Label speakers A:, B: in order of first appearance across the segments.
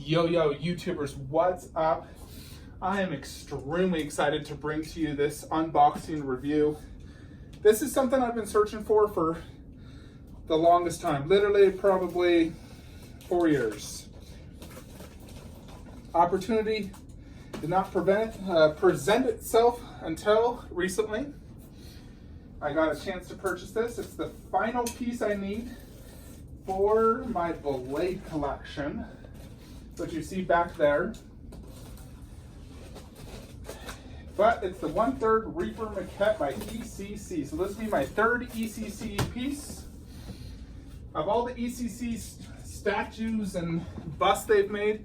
A: Yo YouTubers, what's up? I am extremely excited to bring to you this unboxing review. This is something I've been searching for the longest time, literally probably 4 years. Opportunity did not present itself until recently. I got a chance to purchase this. It's the final piece I need for my blade collection, which you see back there. But it's the 1/3 Reaper Maquette by ECC. So this will be my third ECC piece. Of all the ECC statues and busts they've made,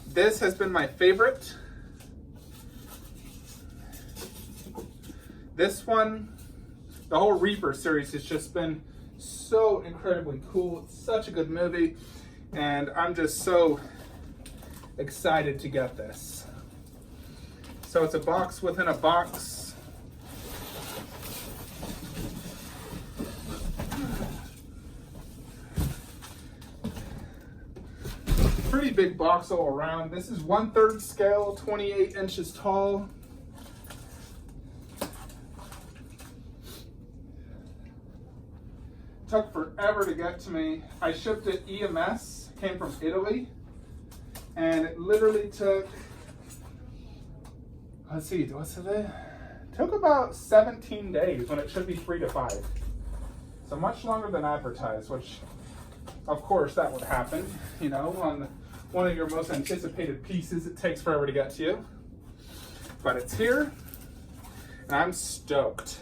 A: this has been my favorite. This one, the whole Reaper series has just been so incredibly cool. It's such a good movie, and I'm just so excited to get this. So it's a box within a box. Pretty big box all around. This is 1/3 scale, 28 inches tall. Took forever to get to me. I shipped it EMS, came from Italy, and it literally took, let's see, what's it? Took about 17 days when it should be 3 to 5. So much longer than advertised, which of course that would happen, you know, on one of your most anticipated pieces. It takes forever to get to you, but it's here and I'm stoked.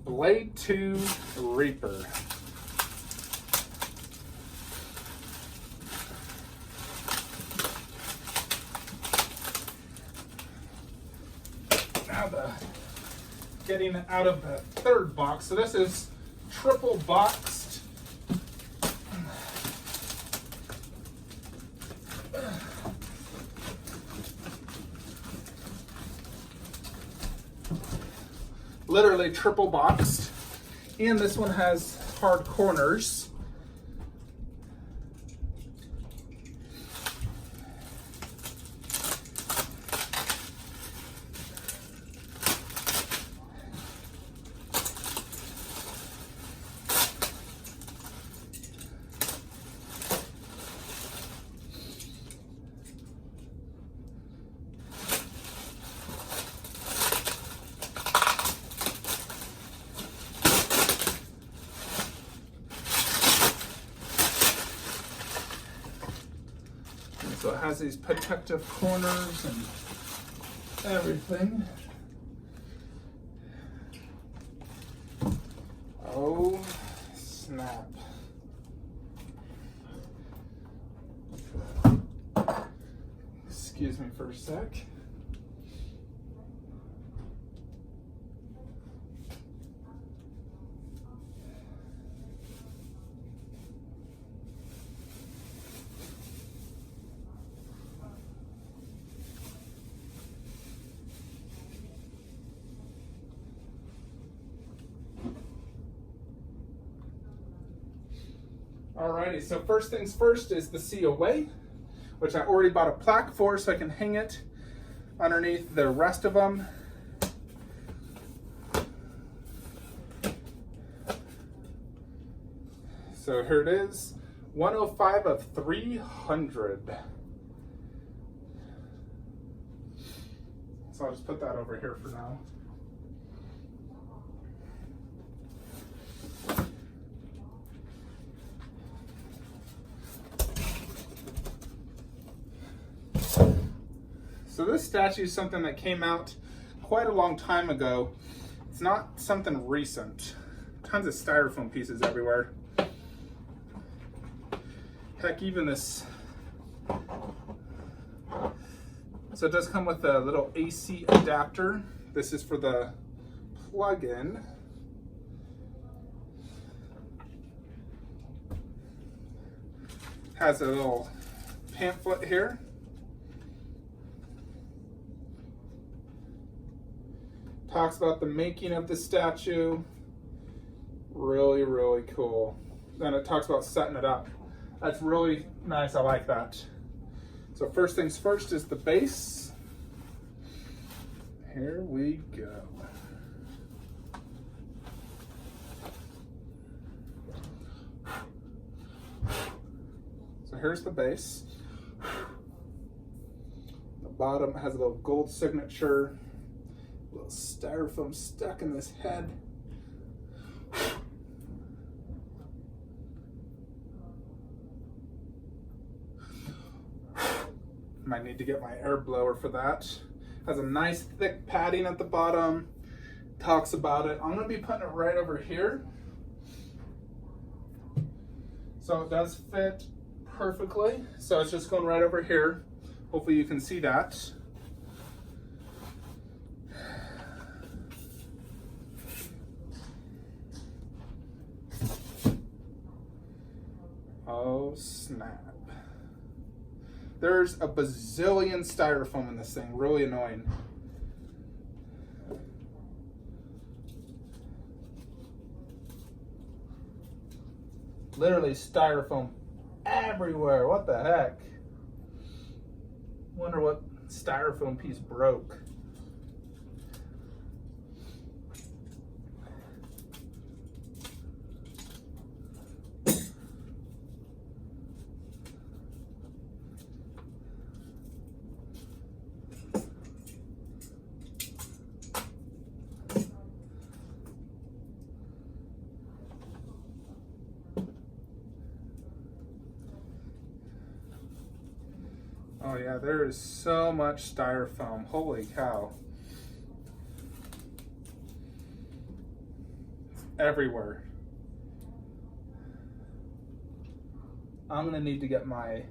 A: Blade 2 Reaper. Now getting out of the third box. So this is triple boxed. Literally triple boxed, and this one has hard corners. So it has these protective corners and everything. Oh, snap. Excuse me for a sec. Alrighty, so first things first is the COA, which I already bought a plaque for so I can hang it underneath the rest of them. So here it is, 105 of 300. So I'll just put that over here for now. So this statue is something that came out quite a long time ago. It's not something recent. Tons of styrofoam pieces everywhere. Heck, even this. So it does come with a little AC adapter. This is for the plug-in. Has a little pamphlet here. Talks about the making of the statue. Really, really cool. Then it talks about setting it up. That's really nice. I like that. So first things first is the base. Here we go. So here's the base. The bottom has a little gold signature, a little styrofoam stuck in this head. Might need to get my air blower for that. Has a nice thick padding at the bottom. Talks about it. I'm gonna be putting it right over here. So it does fit perfectly. So it's just going right over here. Hopefully you can see that. Oh snap. There's a bazillion styrofoam in this thing, really annoying. Literally styrofoam everywhere, what the heck? Wonder what styrofoam piece broke. Oh yeah, there is so much styrofoam. Holy cow. It's everywhere. I'm gonna need to get my,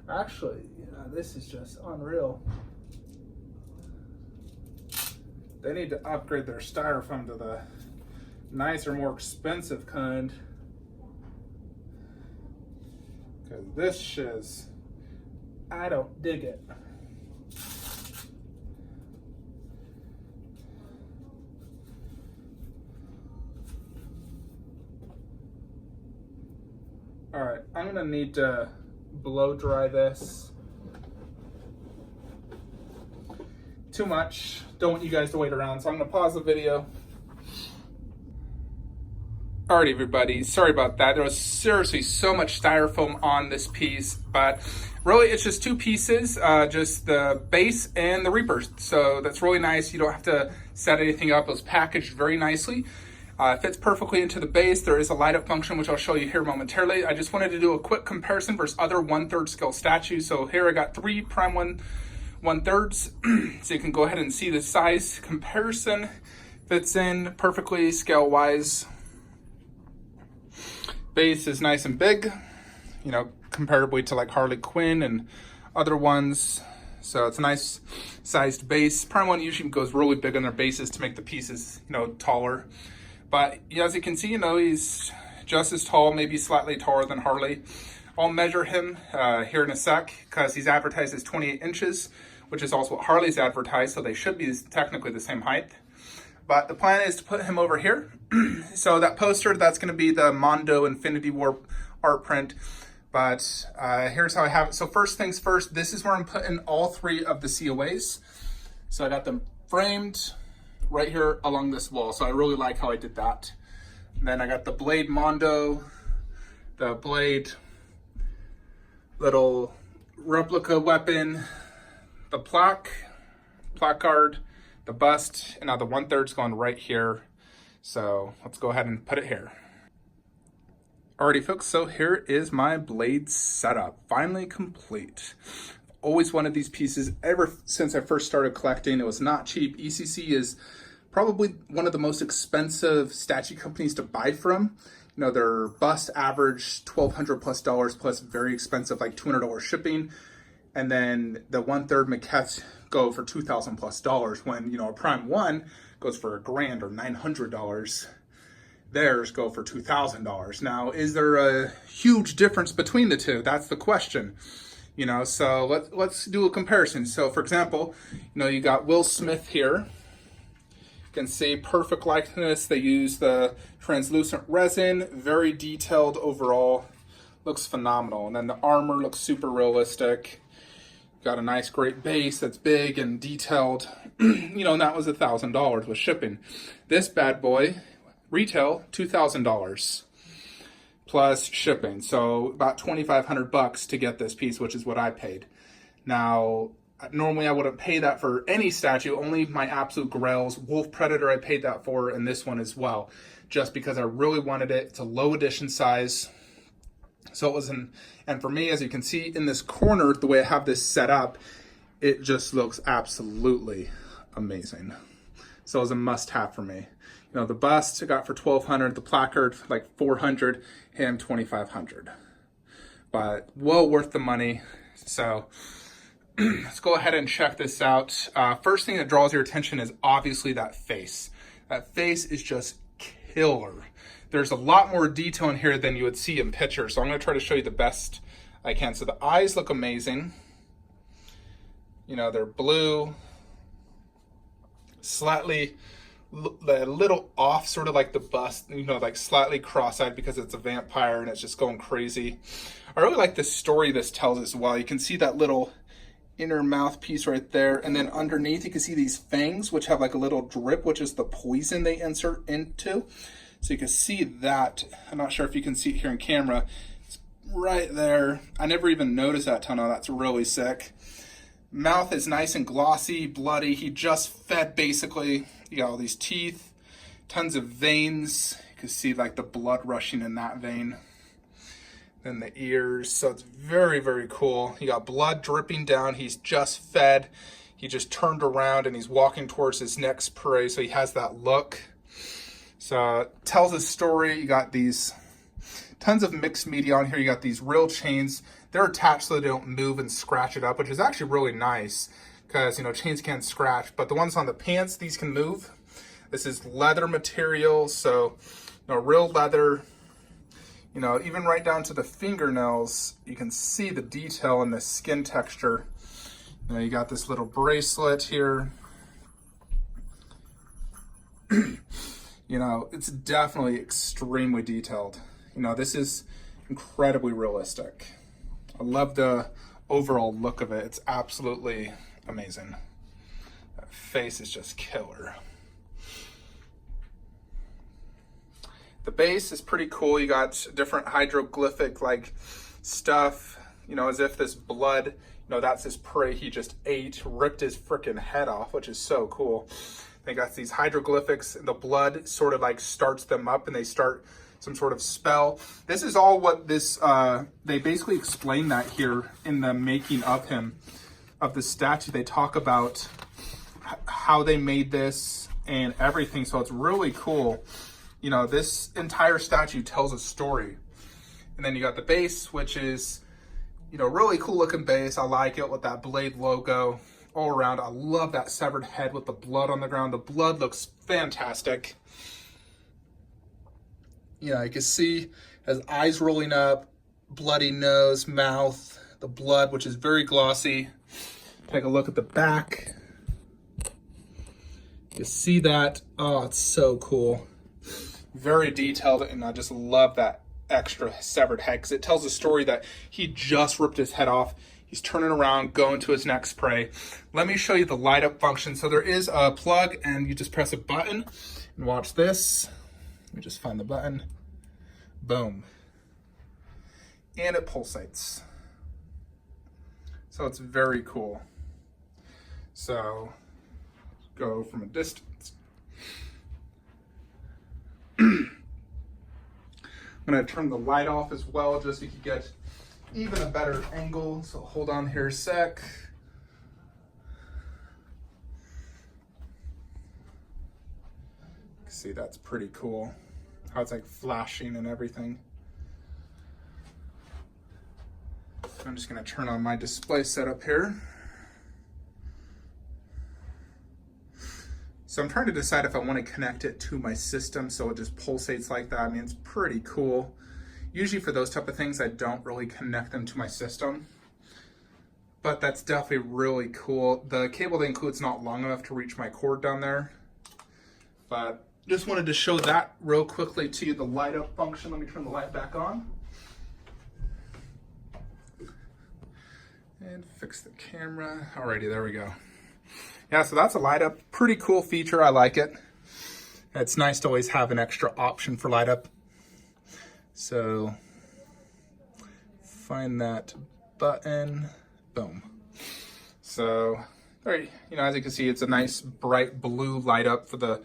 A: actually, yeah, this is just unreal. They need to upgrade their styrofoam to the nicer, more expensive kind. Because this shiz, I don't dig it. All right, I'm gonna need to blow dry this. Too much, don't want you guys to wait around, so I'm gonna pause the video. Alright everybody, sorry about that. There was seriously so much styrofoam on this piece, but really it's just two pieces, just the base and the Reaper. So that's really nice. You don't have to set anything up. It was packaged very nicely. Fits perfectly into the base. There is a light up function, which I'll show you here momentarily. I just wanted to do a quick comparison versus other 1/3 scale statues. So here I got 3 prime 1/3. So you can go ahead and see the size comparison. Fits in perfectly scale wise. Base is nice and big, you know, comparably to like Harley Quinn and other ones. So it's a nice sized base. Prime 1 usually goes really big on their bases to make the pieces, you know, taller. But as you can see, you know, he's just as tall, maybe slightly taller than Harley. I'll measure him here in a sec because he's advertised as 28 inches, which is also what Harley's advertised. So they should be technically the same height. But the plan is to put him over here. So that poster, that's going to be the Mondo Infinity War art print. But here's how I have it. So first things first, this is where I'm putting all 3 of the COAs. So I got them framed right here along this wall. So I really like how I did that. And then I got the Blade Mondo, the Blade little replica weapon, the placard, the bust, and now the 1/3's going right here. So let's go ahead and put it here. Alrighty folks, so here is my blade setup, finally complete. Always wanted these pieces ever since I first started collecting. It was not cheap. ECC is probably one of the most expensive statue companies to buy from. You know, their bust average $1,200+ plus very expensive, like $200 shipping. And then the 1/3 Maquette go for $2,000+ when, you know, a prime 1 goes for $1,000 or $900. Theirs go for $2,000. Now, is there a huge difference between the two? That's the question. You know, so let's do a comparison. So for example, you know, you got Will Smith here. You can see perfect likeness. They use the translucent resin, very detailed overall. looks phenomenal. And then the armor looks super realistic. Got a nice, great base that's big and detailed. You know, and that was $1,000 with shipping. This bad boy, retail, $2,000 plus shipping. So about $2,500 to get this piece, which is what I paid. Now, normally I wouldn't pay that for any statue, only my absolute grails. Wolf Predator I paid that for, and this one as well, just because I really wanted it. It's a low edition size. So it was and for me, as you can see in this corner, the way I have this set up, it just looks absolutely amazing. So it was a must have for me. You know, the bust I got for $1,200, the placard like $400, him $2,500. But well worth the money. So let's go ahead and check this out. First thing that draws your attention is obviously that face. That face is just killer. There's a lot more detail in here than you would see in pictures, so I'm going to try to show you the best I can. So the eyes look amazing. You know, they're blue, slightly, a little off, sort of like the bust, you know, like slightly cross-eyed because it's a vampire and it's just going crazy. I really like the story this tells as well. You can see that little inner mouthpiece right there, and then underneath you can see these fangs, which have like a little drip, which is the poison they insert into. So you can see that. I'm not sure if you can see it here in camera. It's right there. I never even noticed that till now. That's really sick. Mouth is nice and glossy, bloody. He just fed basically. You got all these teeth, tons of veins. You can see like the blood rushing in that vein. Then the ears. So it's very, very cool. You got blood dripping down. He's just fed. He just turned around and he's walking towards his next prey. So he has that look. So it tells a story. You got these tons of mixed media on here. You got these real chains. They're attached so they don't move and scratch it up, which is actually really nice because, you know, chains can't scratch. But the ones on the pants, these can move. This is leather material, so, you know, real leather. You know, even right down to the fingernails, you can see the detail in the skin texture. You know, you got this little bracelet here. You know, it's definitely extremely detailed. You know, this is incredibly realistic. I love the overall look of it. It's absolutely amazing. That face is just killer. The base is pretty cool. You got different hieroglyphic like stuff, you know, as if this blood, you know, that's his prey he just ate, ripped his freaking head off, which is so cool. They got these hieroglyphics, the blood sort of like starts them up and they start some sort of spell. This is all what this, they basically explain that here in the making of him, of the statue. They talk about how they made this and everything. So it's really cool. You know, this entire statue tells a story. And then you got the base, which is, you know, really cool looking base. I like it with that blade logo all around. I love that severed head with the blood on the ground. The blood looks fantastic. You know, you can see his eyes rolling up, bloody nose, mouth, the blood, which is very glossy. Take a look at the back. You see that? Oh, it's so cool. Very detailed, and I just love that extra severed head because it tells a story that he just ripped his head off. He's turning around, going to his next prey. Let me show you the light up function. So there is a plug and you just press a button and watch this. Let me just find the button. Boom. And it pulsates. So it's very cool. So go from a distance. I'm going to turn the light off as well just so you can get even a better angle. So hold on here a sec. See, that's pretty cool. How it's like flashing and everything. I'm just going to turn on my display setup here. So I'm trying to decide if I want to connect it to my system so it just pulsates like that. I mean, it's pretty cool. Usually for those type of things, I don't really connect them to my system. But that's definitely really cool. The cable they include is not long enough to reach my cord down there. But just wanted to show that real quickly to you, the light up function. Let me turn the light back on. And fix the camera. Alrighty, there we go. Yeah, so that's a light up. Pretty cool feature. I like it. It's nice to always have an extra option for light up. So find that button. Boom. So there, as you can see, it's a nice bright blue light up for the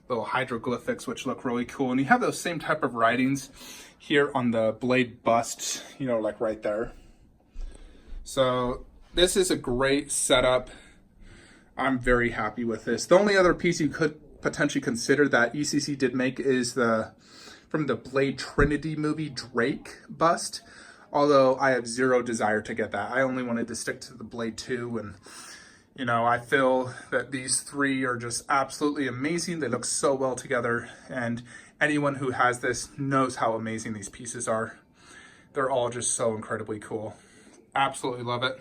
A: little hieroglyphics, which look really cool. And you have those same type of writings here on the blade bust, like right there. So this is a great setup. I'm very happy with this. The only other piece you could potentially consider that ECC did make is from the Blade Trinity movie Drake bust. Although I have zero desire to get that. I only wanted to stick to the Blade 2, and I feel that these three are just absolutely amazing. They look so well together, and anyone who has this knows how amazing these pieces are. They're all just so incredibly cool. Absolutely love it.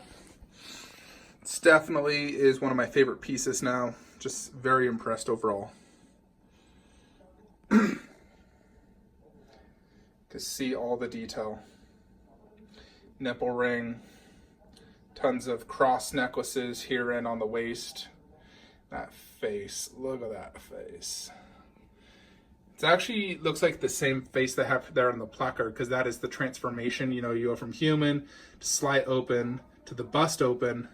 A: It's definitely is one of my favorite pieces now. Just very impressed overall. You can see all the detail. Nipple ring, tons of cross necklaces here and on the waist. That face, look at that face. It actually looks like the same face they have there on the placard, because that is the transformation. You go from human to slight open to the bust open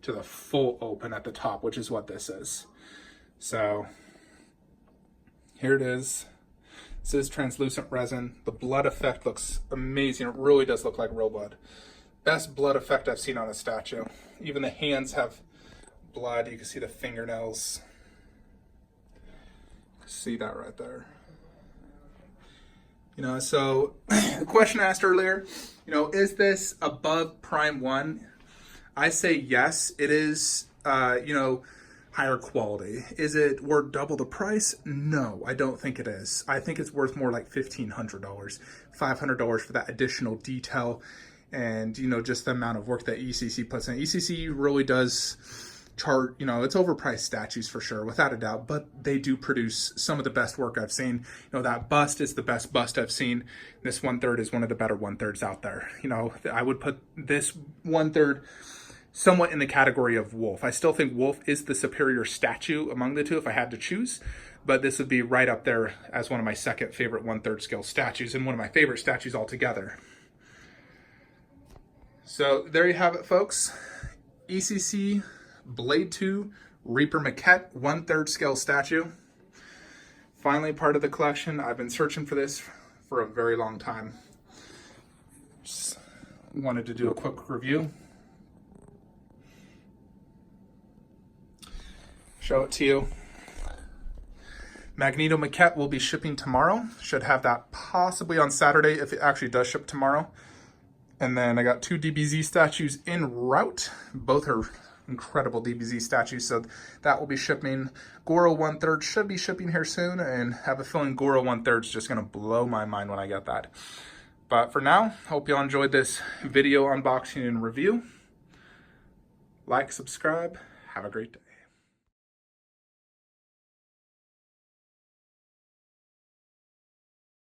A: to the full open at the top, which is what this is. So here it is. This is translucent resin. The blood effect looks amazing. It really does look like real blood. Best blood effect I've seen on a statue. Even the hands have blood. You can see the fingernails. See that right there. So the question I asked earlier, is this above Prime 1? I say yes, it is, higher quality. Is it worth double the price? No, I don't think it is. I think it's worth more like $1,500, $500 for that additional detail and, just the amount of work that ECC puts in. ECC really does chart, it's overpriced statues for sure, without a doubt, but they do produce some of the best work I've seen. That bust is the best bust I've seen. This 1/3 is one of the better 1/3s out there. I would put this 1/3 somewhat in the category of Wolf. I still think Wolf is the superior statue among the two if I had to choose, but this would be right up there as one of my second favorite 1/3 scale statues and one of my favorite statues altogether. So there you have it, folks. ECC Blade 2 Reaper Maquette 1/3 scale statue. Finally part of the collection. I've been searching for this for a very long time. Just wanted to do a quick review. Show it to you. Magneto Maquette will be shipping tomorrow. Should have that possibly on Saturday if it actually does ship tomorrow. And then I got 2 DBZ statues en route. Both are incredible DBZ statues, so that will be shipping. Goro 1/3 should be shipping here soon, and have a feeling Goro 1/3 is just going to blow my mind when I get that. But for now, hope y'all enjoyed this video unboxing and review. Like, subscribe, have a great day.